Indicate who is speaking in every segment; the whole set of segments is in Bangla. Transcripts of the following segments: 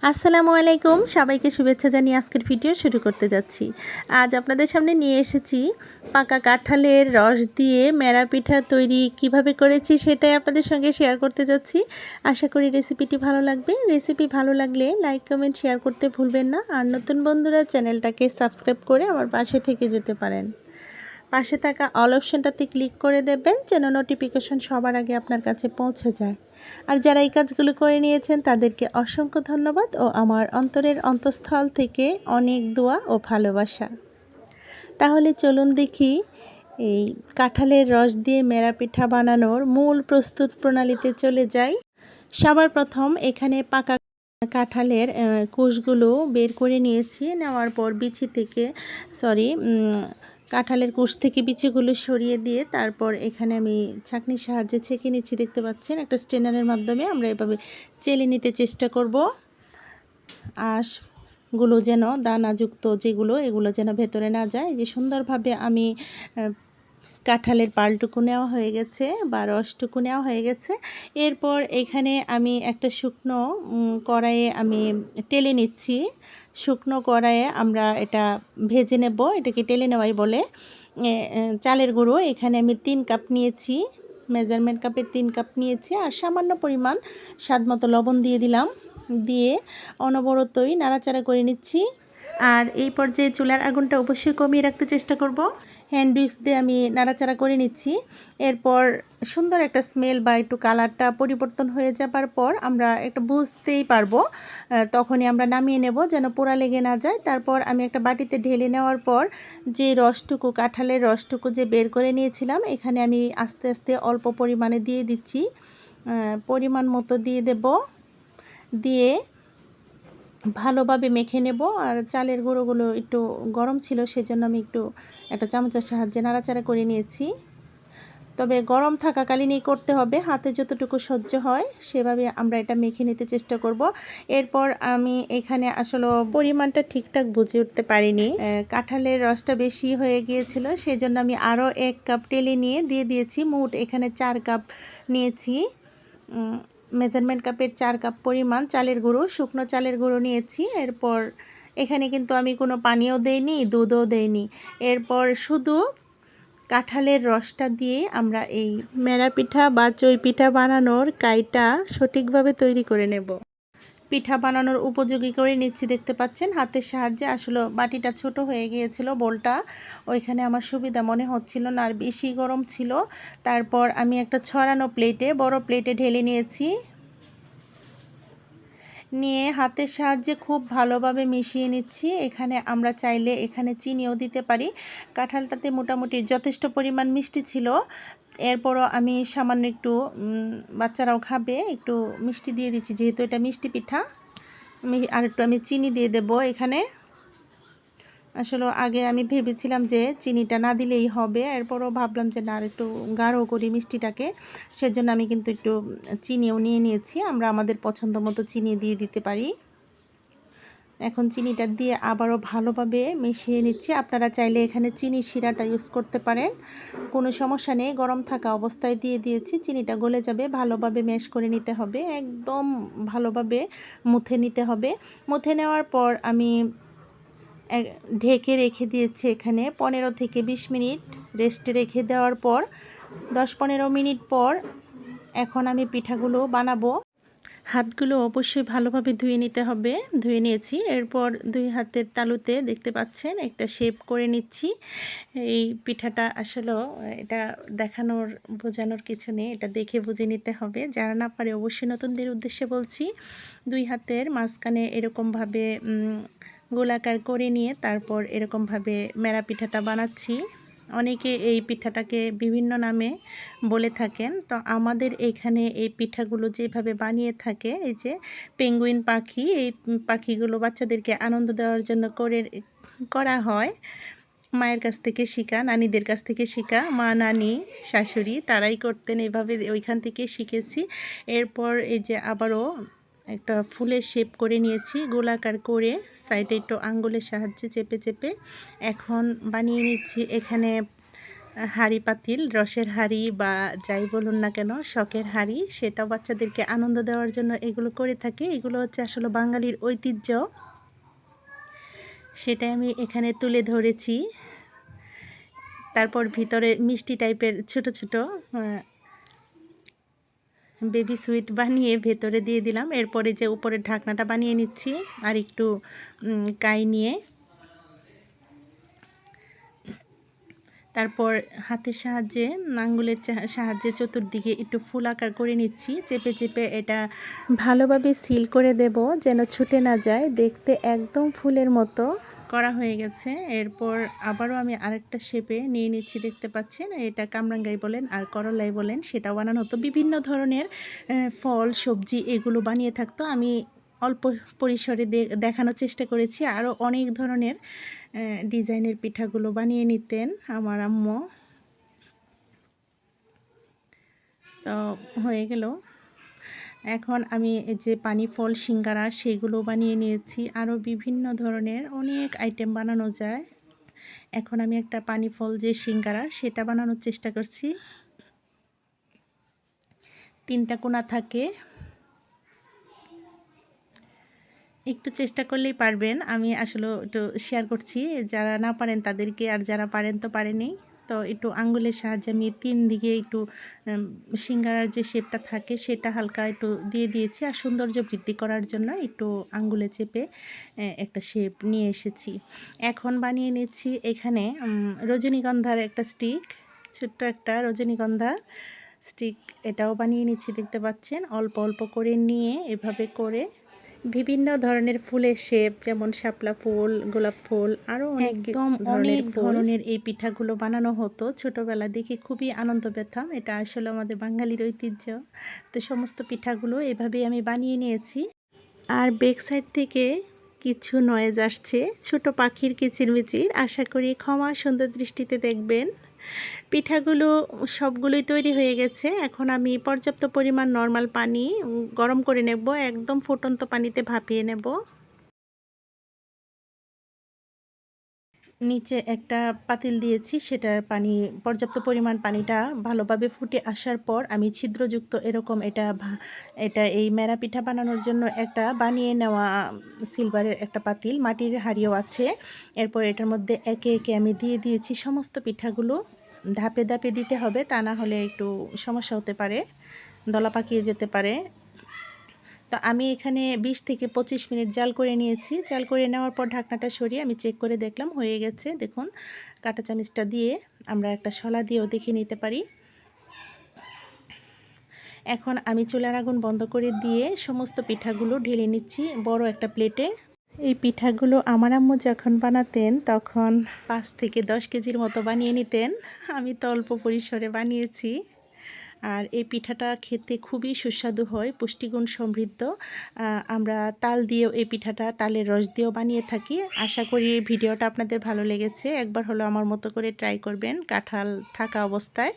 Speaker 1: আসসালামু আলাইকুম, সবাইকে শুভেচ্ছা জানিয়ে আজকের ভিডিও শুরু করতে যাচ্ছি। আজ আপনাদের সামনে নিয়ে এসেছি পাকা কাঁঠালের রস দিয়ে মেরা পিঠা তৈরি কিভাবে করেছি সেটাই আপনাদের সঙ্গে শেয়ার করতে যাচ্ছি। আশা করি রেসিপিটি ভালো লাগবে। রেসিপি ভালো লাগলে লাইক কমেন্ট শেয়ার করতে ভুলবেন না। আর নতুন বন্ধুরা চ্যানেলটাকে সাবস্ক্রাইব করে আমার পাশে থেকে যেতে পারেন। পাশে থাকা অল অপশনটাতে ক্লিক করে দেবেন যেন নোটিফিকেশন সবার আগে আপনার কাছে পৌঁছে যায়। আর যারা এই কাজগুলো করে নিয়েছেন তাদেরকে অসংখ্য ধন্যবাদ ও আমার অন্তরের অন্তঃস্থল থেকে অনেক দোয়া ও ভালোবাসা। তাহলে চলুন দেখি এই কাঁঠালের রস দিয়ে মেরা পিঠা বানানোর মূল প্রস্তুত প্রণালীতে চলে যাই। সবার প্রথম এখানে পাকা কাঁঠালের কোষগুলো বের করে নিয়েছি। নেওয়ার পর কাঁঠালের কোষ থেকে বিচিগুলো সরিয়ে দিয়ে তারপর এখানে আমি ছাঁকনির সাহায্যে ছেঁকে নিচ্ছি। দেখতে পাচ্ছেন একটা স্ট্রেনারের মাধ্যমে আমরা এভাবে চেলে নিতে চেষ্টা করব। আঁশগুলো যেন দানাযুক্ত এগুলো যেন ভেতরে না যায়। যে সুন্দরভাবে আমি কাঁঠালের পালটুকু নেওয়া হয়ে গেছে বা রসটুকু নেওয়া হয়ে গেছে। এরপর এখানে আমি একটা শুকনো কড়াইয়ে আমি টেলে নিচ্ছি। শুকনো কড়াইয়ে আমরা এটা ভেজে নেব, এটাকে টেলে নেওয়াই বলে। চালের গুঁড়ো এখানে আমি 3 কাপ নিয়েছি, মেজারমেন্ট কাপের 3 কাপ নিয়েছি। আর সামান্য পরিমাণ স্বাদমতো লবণ দিয়ে দিলাম, দিয়ে অনবরতই নাড়াচাড়া করে নিচ্ছি। আর এই পর্যায়ে চুলার আগুনটা অবশ্যই কমিয়ে রাখতে চেষ্টা করব। হ্যান্ড উইক্স দিয়ে আমি নাড়াচাড়া করে নিচ্ছি। এরপর সুন্দর একটা স্মেল বা একটু কালারটা পরিবর্তন হয়ে যাবার পর আমরা একটা বুঝতেই পারবো, তখনই আমরা নামিয়ে নেব যেন পোড়া লেগে না যায়। তারপর আমি একটা বাটিতে ঢেলে নেওয়ার পর যে কাঁঠালের রসটুকু যে বের করে নিয়েছিলাম এখানে আমি আস্তে আস্তে অল্প পরিমাণে দিয়ে দিচ্ছি। পরিমাণ মতো দিয়ে দেব, দিয়ে ভালোভাবে মেখে নেব। আর চালের গুঁড়োগুলো একটু গরম ছিল, সেজন্য আমি একটু একটা চামচের সাহায্যে নাড়াচাড়া করে নিয়েছি। তবে গরম থাকাকালীনই করতে হবে, হাতে যতটুকু সহ্য হয় সেভাবে আমরা এটা মেখে নিতে চেষ্টা করব। এরপর আমি এখানে আসলে পরিমাণটা ঠিকঠাক বুঝে উঠতে পারিনি, কাঁঠালের রসটা বেশি হয়ে গিয়েছিল, সেজন্য আমি আরও 1 কাপ টেলে নিয়ে দিয়ে দিয়েছি। মোট এখানে 4 কাপ নিয়েছি। মেজারমেন্ট কাপের 4 কাপ পরিমাণ চালের গুঁড়ো, শুকনো চালের গুঁড়ো নিয়েছি। এরপর এখানে কিন্তু আমি কোনো পানিও দেইনি, দুধও দেইনি। এরপর শুধু কাঁঠালের রসটা দিয়ে আমরা এই মেরা পিঠা বা চই পিঠা বানানোর কাইটা সঠিকভাবে তৈরি করে নেব। পিঠা বানানোর উপযোগী করে নিচ্ছি। দেখতে পাচ্ছেন হাতের সাহায্যে। আসলে বাটিটা ছোট হয়ে গিয়েছিল, বোলটা ওইখানে আমার সুবিধা মনে হচ্ছিল না, আর বেশি গরম ছিল। তারপর আমি একটা ছড়ানো বড় প্লেটে ঢেলে নিয়েছি। নিয়ে হাতের সাহায্যে খুব ভালোভাবে মিশিয়ে নিচ্ছি। এখানে আমরা চাইলে এখানে চিনিও দিতে পারি। কাঁঠালটাতে মোটামুটি যথেষ্ট পরিমাণ মিষ্টি ছিল। এরপরও আমি সামান্য একটু বাচ্চারাও খাবে, একটু মিষ্টি দিয়ে দিচ্ছি, যেহেতু এটা মিষ্টি পিঠা। আর একটু আমি চিনি দিয়ে দেব এখানে। আসলে আগে আমি ভেবেছিলাম যে চিনিটা না দিলেই হবে, এরপরও ভাবলাম যে না, আর একটু গাঢ় করি মিষ্টিটাকে, সেজন্য আমি কিন্তু একটু চিনিও নিয়ে নিয়েছি। আমরা আমাদের পছন্দ মতো চিনি দিয়ে দিতে পারি। এখন চিনিটা দিয়ে আবারও ভালোভাবে মিশিয়ে নিচ্ছি। আপনারা চাইলে এখানে চিনি শিরাটা ইউজ করতে পারেন, কোনো সমস্যা নেই। গরম থাকা অবস্থায় দিয়ে দিয়েছি, চিনিটা গলে যাবে। ভালোভাবে ম্যাশ করে নিতে হবে, একদম ভালোভাবে মুথে নিতে হবে। মুথে নেওয়ার পর আমি ঢেকে রেখে দিয়েছি এখানে 15 থেকে 20 মিনিট রেস্টে রেখে দেওয়ার পর 10-15 মিনিট পর এখন আমি পিঠাগুলো বানাবো। হাতগুলো অবশ্যই ভালোভাবে ধুয়ে নিতে হবে, ধুয়ে নিয়েছি। এরপর 2 হাতের তালুতে দেখতে পাচ্ছেন একটা শেপ করে নিচ্ছি। এই পিঠাটা আসলেও এটা দেখানোর বোঝানোর কিছু নেই, এটা দেখে বুঝে নিতে হবে। যারা না পারে অবশ্যই নতুনদের উদ্দেশ্যে বলছি, 2 হাতের মাঝখানে এরকমভাবে গোলাকার করে নিয়ে তারপর এরকমভাবে মেরা পিঠাটা বানাচ্ছি। অনেকে এই পিঠাটাকে বিভিন্ন নামে বলে থাকেন, তো আমাদের এখানে এই পিঠাগুলো যেভাবে বানিয়ে থাকে, এই যে পেঙ্গুইন পাখি, এই পাখিগুলো বাচ্চাদেরকে আনন্দ দেওয়ার জন্য করা হয়। মায়ের কাছ থেকে শেখা, নানিদের কাছ থেকে শেখা, মা, নানি, শাশুড়ি তারাই করতেন এভাবে, ওইখান থেকে শিখেছি। এরপর এই যে আবারও একটা ফুলের শেপ করে নিয়েছি, গোলাকার করে সাইডে একটু আঙ্গুলের সাহায্যে চেপে চেপে এখন বানিয়ে নিচ্ছি। এখানে হাঁড়ি পাতিল, রসের হাঁড়ি বা যাই বলুন না কেন, শখের হাঁড়ি, সেটাও বাচ্চাদেরকে আনন্দ দেওয়ার জন্য এগুলো করে থাকি। এগুলো হচ্ছে আসলে বাঙালির ঐতিহ্য, সেটাই আমি এখানে তুলে ধরেছি। তারপর ভিতরে মিষ্টি টাইপের ছোট ছোট বেবি সুইট বানিয়ে ভেতরে দিয়ে দিলাম। এরপরে যে উপরের ঢাকনাটা বানিয়ে নিচ্ছি আর একটু কাই নিয়ে, তারপর হাতের সাহায্যে, আঙ্গুলের সাহায্যে চতুর্দিকে একটু ফুল আকার করে নিচ্ছি। চেপে চেপে এটা ভালোভাবে সিল করে দেব যেন ছুটে না যায়। দেখতে একদম ফুলের মতো করা হয়ে গেছে। এরপর আবারও আমি আরেকটা শেপে নিয়ে নিচ্ছি, দেখতে পাচ্ছেন। এটা কামরাঙ্গাই বলেন আর করলাই বলেন, সেটাও বানানো হতো। বিভিন্ন ধরনের ফল, সবজি এগুলো বানিয়ে থাকতো। আমি অল্প পরিসরে দেখানোর চেষ্টা করেছি। আরও অনেক ধরনের ডিজাইনের পিঠাগুলো বানিয়ে নিতেন আমার আম্মু। তো হয়ে গেল। এখন আমি এই যে পানি ফল সিঙ্গারা সেগুলো বানিয়ে নিয়েছি। আরও বিভিন্ন ধরনের অনেক আইটেম বানানো যায়। এখন আমি একটা পানি ফল যে সিঙ্গারা সেটা বানানোর চেষ্টা করছি। 3টা কোণা থাকে, একটু চেষ্টা করলেই পারবেন। আমি আসলে একটু শেয়ার করছি, যারা না পারেন তাদেরকে, আর যারা পারেন তো পারেনই। তো একটু আঙ্গুলের সাহায্যে আমি 3 দিকে একটু সিঙ্গারার যে শেপটা থাকে সেটা হালকা একটু দিয়ে দিয়েছি। আর সৌন্দর্য বৃদ্ধি করার জন্য একটু আঙ্গুলে চেপে একটা শেপ নিয়ে এসেছি। এখন বানিয়ে নিচ্ছি এখানে রজনীগন্ধার একটা স্টিক, ছোট্ট একটা রজনীগন্ধা স্টিক, এটাও বানিয়ে নিচ্ছি, দেখতে পাচ্ছেন। অল্প অল্প করে নিয়ে এভাবে করে বিভিন্ন ধরনের ফুলের শেপ, যেমন শাপলা ফুল, গোলাপ ফুল, আরও অনেক ধরনের এই পিঠাগুলো বানানো হতো। ছোটোবেলা দেখে খুবই আনন্দ পেতাম। এটা আসলে আমাদের বাঙালির ঐতিহ্য। তো সমস্ত পিঠাগুলো এভাবেই আমি বানিয়ে নিয়েছি। আর ব্যাক সাইড থেকে কিছু নয়েজ আসছে, ছোট পাখির কিচিরমিচির। আশা করি ক্ষমা সুন্দর দৃষ্টিতে দেখবেন। পিঠাগুলো সবগুলোই তৈরি হয়ে গেছে। এখন আমি পর্যাপ্ত পরিমাণ নর্মাল পানি গরম করে নেব, একদম ফুটন্ত পানিতে ভাপিয়ে নেব। নিচে একটা পাতিল দিয়েছি, সেটার পানি, পর্যাপ্ত পরিমাণ পানিটা ভালোভাবে ফুটে আসার পর আমি ছিদ্রযুক্ত এরকম এটা এই মেরা পিঠা বানানোর জন্য একটা বানিয়ে নেওয়া সিলভারের একটা পাতিল, মাটির হাঁড়িও আছে। এরপর এটার মধ্যে একে একে আমি দিয়ে দিয়েছি সমস্ত পিঠাগুলো। ধাপে ধাপে দিতে হবে, তা না হলে একটু সমস্যা হতে পারে, দলা পাকিয়ে যেতে পারে। তো আমি এখানে 20 থেকে 25 মিনিট জাল করে নিয়েছি। জাল করে নেওয়ার পর ঢাকনাটা সরিয়ে আমি চেক করে দেখলাম হয়ে গেছে। দেখুন, কাঁটা চামচটা দিয়ে, আমরা একটা শলা দিয়েও দেখে নিতে পারি। এখন আমি চুলার আগুন বন্ধ করে দিয়ে সমস্ত পিঠাগুলো ঢেলে নিচ্ছি বড় একটা প্লেটে। এই পিঠাগুলো আমার আম্মু যখন বানাতেন তখন 5 থেকে 10 কেজির মতো বানিয়ে নিতেন। আমি তো অল্প পরিসরে বানিয়েছি। আর এই পিঠাটা খেতে খুবই সুস্বাদু হয়, পুষ্টিগুণ সমৃদ্ধ। আমরা তাল দিয়েও এই পিঠাটা, তালের রস দিয়েও বানিয়ে থাকি। আশা করি এই ভিডিওটা আপনাদের ভালো লেগেছে। একবার হলো আমার মতো করে ট্রাই করবেন কাঁঠাল থাকা অবস্থায়।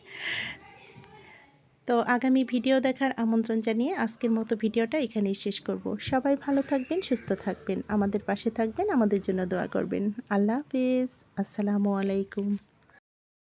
Speaker 1: তো আগামী ভিডিও দেখার আমন্ত্রণ জানিয়ে আজকের মতো ভিডিওটা এখানেই শেষ করব। সবাই ভালো থাকবেন, সুস্থ থাকবেন, আমাদের পাশে থাকবেন, আমাদের জন্য দোয়া করবেন। আল্লাহ হাফেজ, আসসালামু আলাইকুম।